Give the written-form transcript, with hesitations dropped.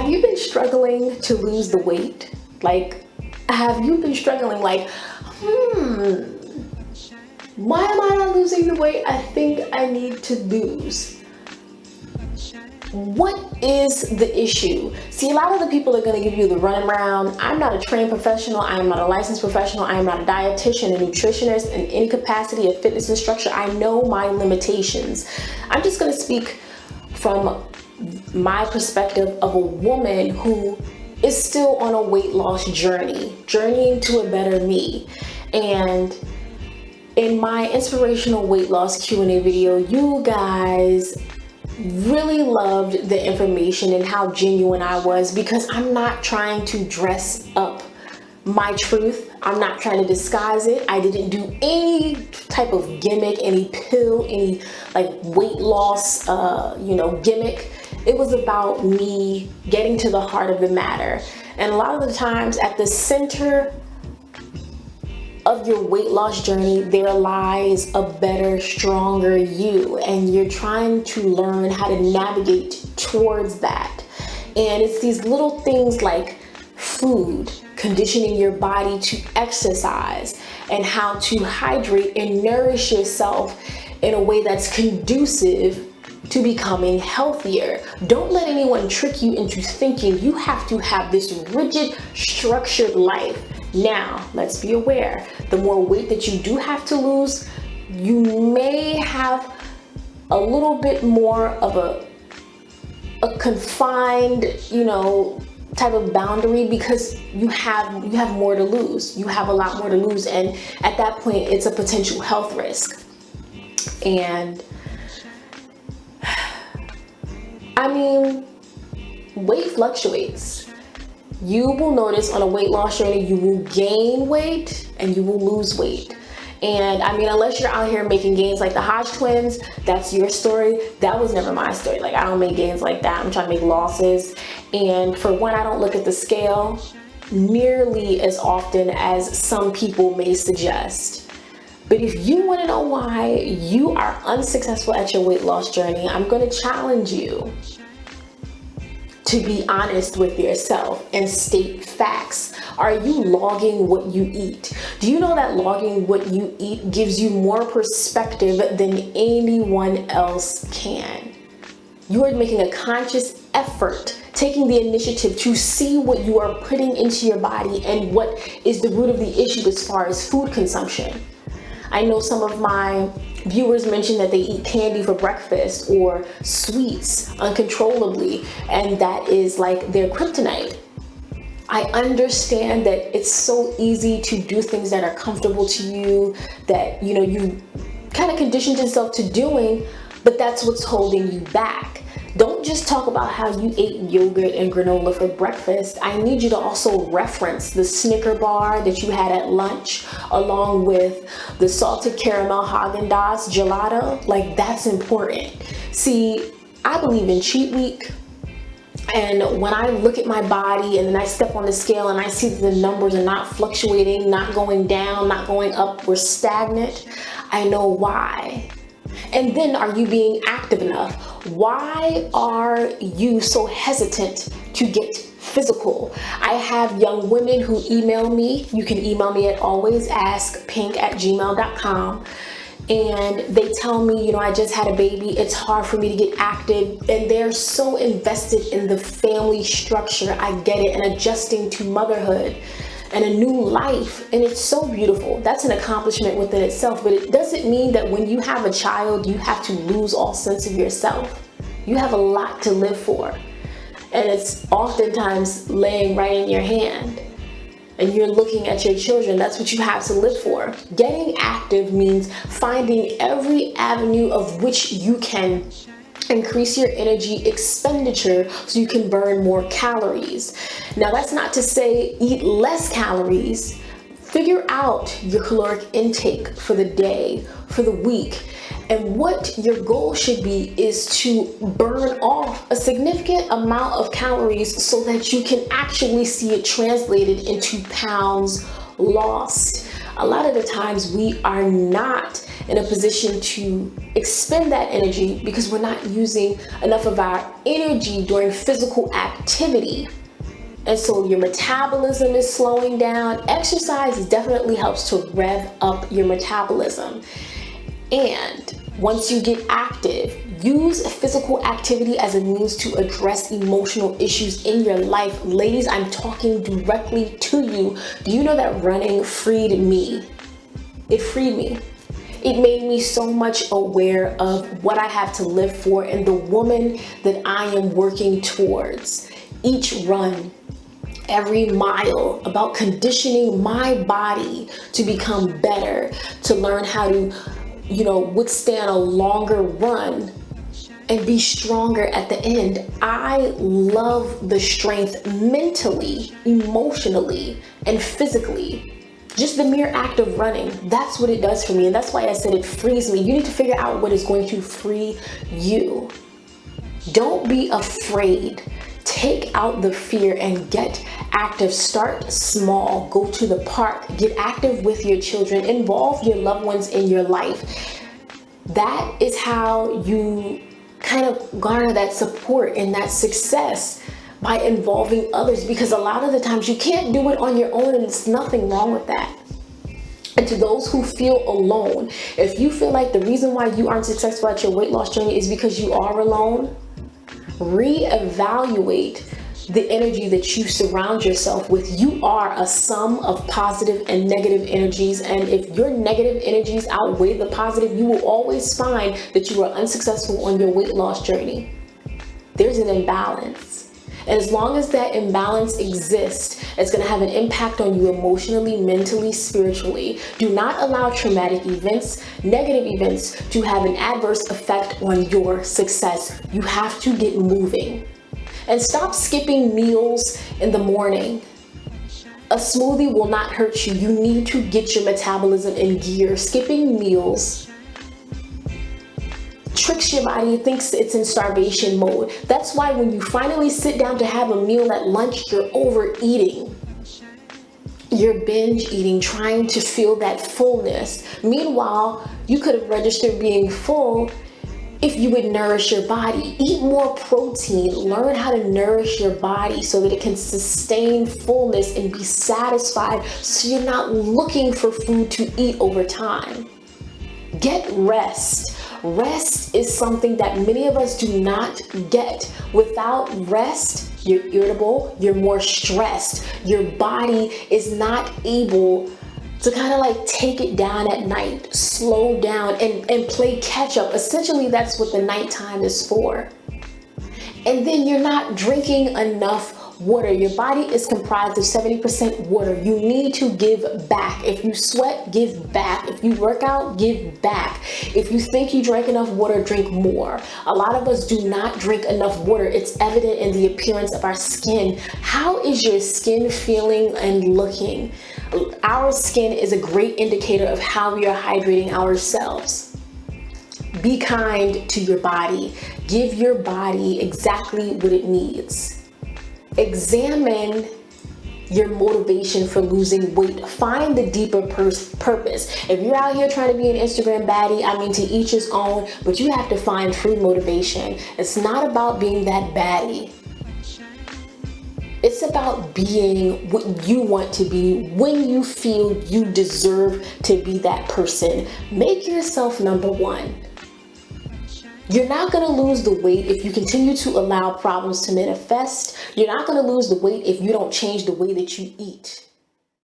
Have you been struggling to lose the weight? Like, have you been struggling like, why am I not losing the weight I think I need to lose? What is the issue? See, a lot of the people are going to give you the runaround. I'm not a trained professional. I am not a licensed professional. I am not a dietitian, a nutritionist in any capacity, a fitness instructor. I know my limitations. I'm just going to speak from my perspective of a woman who is still on a weight loss journeying to a better me. And in my inspirational weight loss Q&A video, you guys really loved the information and how genuine I was, because I'm not trying to dress up my truth. I'm not trying to disguise it. I didn't do any type of gimmick, any pill, any like weight loss, gimmick. It was about me getting to the heart of the matter. And a lot of the times at the center of your weight loss journey, there lies a better, stronger you, and you're trying to learn how to navigate towards that. And it's these little things like food, conditioning your body to exercise, and how to hydrate and nourish yourself in a way that's conducive to becoming healthier. Don't let anyone trick you into thinking you have to have this rigid, structured life. Now, let's be aware, the more weight that you do have to lose, you may have a little bit more of a confined, type of boundary, because you have more to lose. You have a lot more to lose, and at that point, it's a potential health risk. And I mean, weight fluctuates. You will notice on a weight loss journey, you will gain weight and you will lose weight. And I mean, unless you're out here making gains like the Hodge twins, that's your story. That was never my story. Like, I don't make gains like that. I'm trying to make losses. And for one, I don't look at the scale nearly as often as some people may suggest. But if you want to know why you are unsuccessful at your weight loss journey, I'm going to challenge you to be honest with yourself and state facts. Are you logging what you eat? Do you know that logging what you eat gives you more perspective than anyone else can? You are making a conscious effort, taking the initiative to see what you are putting into your body and what is the root of the issue as far as food consumption. I know some of my viewers mention that they eat candy for breakfast or sweets uncontrollably, and that is like their kryptonite. I understand that it's so easy to do things that are comfortable to you, that you kind of conditioned yourself to doing, but that's what's holding you back. Don't just talk about how you ate yogurt and granola for breakfast. I need you to also reference the Snicker bar that you had at lunch, along with the salted caramel Haagen-Dazs gelato. Like, that's important. See, I believe in cheat week. And when I look at my body and then I step on the scale and I see that the numbers are not fluctuating, not going down, not going up, we're stagnant, I know why. And then, are you being active enough? Why are you so hesitant to get physical? I have young women who email me. You can email me at alwaysaskpink@gmail.com. And they tell me, I just had a baby. It's hard for me to get active. And they're so invested in the family structure. I get it. And adjusting to motherhood and a new life, and it's so beautiful. That's an accomplishment within itself, but it doesn't mean that when you have a child, you have to lose all sense of yourself. You have a lot to live for, and it's oftentimes laying right in your hand, and you're looking at your children. That's what you have to live for. Getting active means finding every avenue of which you can increase your energy expenditure so you can burn more calories. Now, that's not to say eat less calories. Figure out your caloric intake for the day, for the week, and what your goal should be is to burn off a significant amount of calories so that you can actually see it translated into pounds lost. A lot of the times we are not in a position to expend that energy because we're not using enough of our energy during physical activity. And so your metabolism is slowing down. Exercise definitely helps to rev up your metabolism. And once you get active, use physical activity as a means to address emotional issues in your life. Ladies, I'm talking directly to you. Do you know that running freed me? It freed me. It made me so much aware of what I have to live for and the woman that I am working towards. Each run, every mile, about conditioning my body to become better, to learn how to, withstand a longer run and be stronger at the end. I love the strength mentally, emotionally, and physically. Just the mere act of running, that's what it does for me. And that's why I said it frees me. You need to figure out what is going to free you. Don't be afraid. Take out the fear and get active. Start small. Go to the park. Get active with your children. Involve your loved ones in your life. That is how you kind of garner that support and that success, by involving others, because a lot of the times you can't do it on your own, and there's nothing wrong with that. And to those who feel alone, if you feel like the reason why you aren't successful at your weight loss journey is because you are alone, reevaluate the energy that you surround yourself with. You are a sum of positive and negative energies, and if your negative energies outweigh the positive, you will always find that you are unsuccessful on your weight loss journey. There's an imbalance. And as long as that imbalance exists, it's going to have an impact on you emotionally, mentally, spiritually. Do not allow traumatic events, negative events, to have an adverse effect on your success. You have to get moving. And stop skipping meals in the morning. A smoothie will not hurt you. You need to get your metabolism in gear. Skipping meals tricks your body. It thinks it's in starvation mode. That's why when you finally sit down to have a meal at lunch, you're overeating. You're binge eating, trying to feel that fullness. Meanwhile, you could have registered being full if you would nourish your body. Eat more protein. Learn how to nourish your body so that it can sustain fullness and be satisfied, so you're not looking for food to eat over time. Get rest. Rest is something that many of us do not get. Without rest, you're irritable, you're more stressed. Your body is not able to kind of like take it down at night, slow down and play catch up. Essentially, that's what the nighttime is for. And then you're not drinking enough water. Your body is comprised of 70% water. You need to give back. If you sweat, give back. If you work out, give back. If you think you drank enough water, drink more. A lot of us do not drink enough water. It's evident in the appearance of our skin. How is your skin feeling and looking? Our skin is a great indicator of how we are hydrating ourselves. Be kind to your body. Give your body exactly what it needs. Examine your motivation for losing weight. Find the deeper purpose. If you're out here trying to be an Instagram baddie, I mean, to each his own, but you have to find true motivation. It's not about being that baddie. It's about being what you want to be when you feel you deserve to be that person. Make yourself number one. You're not going to lose the weight if you continue to allow problems to manifest. You're not going to lose the weight if you don't change the way that you eat.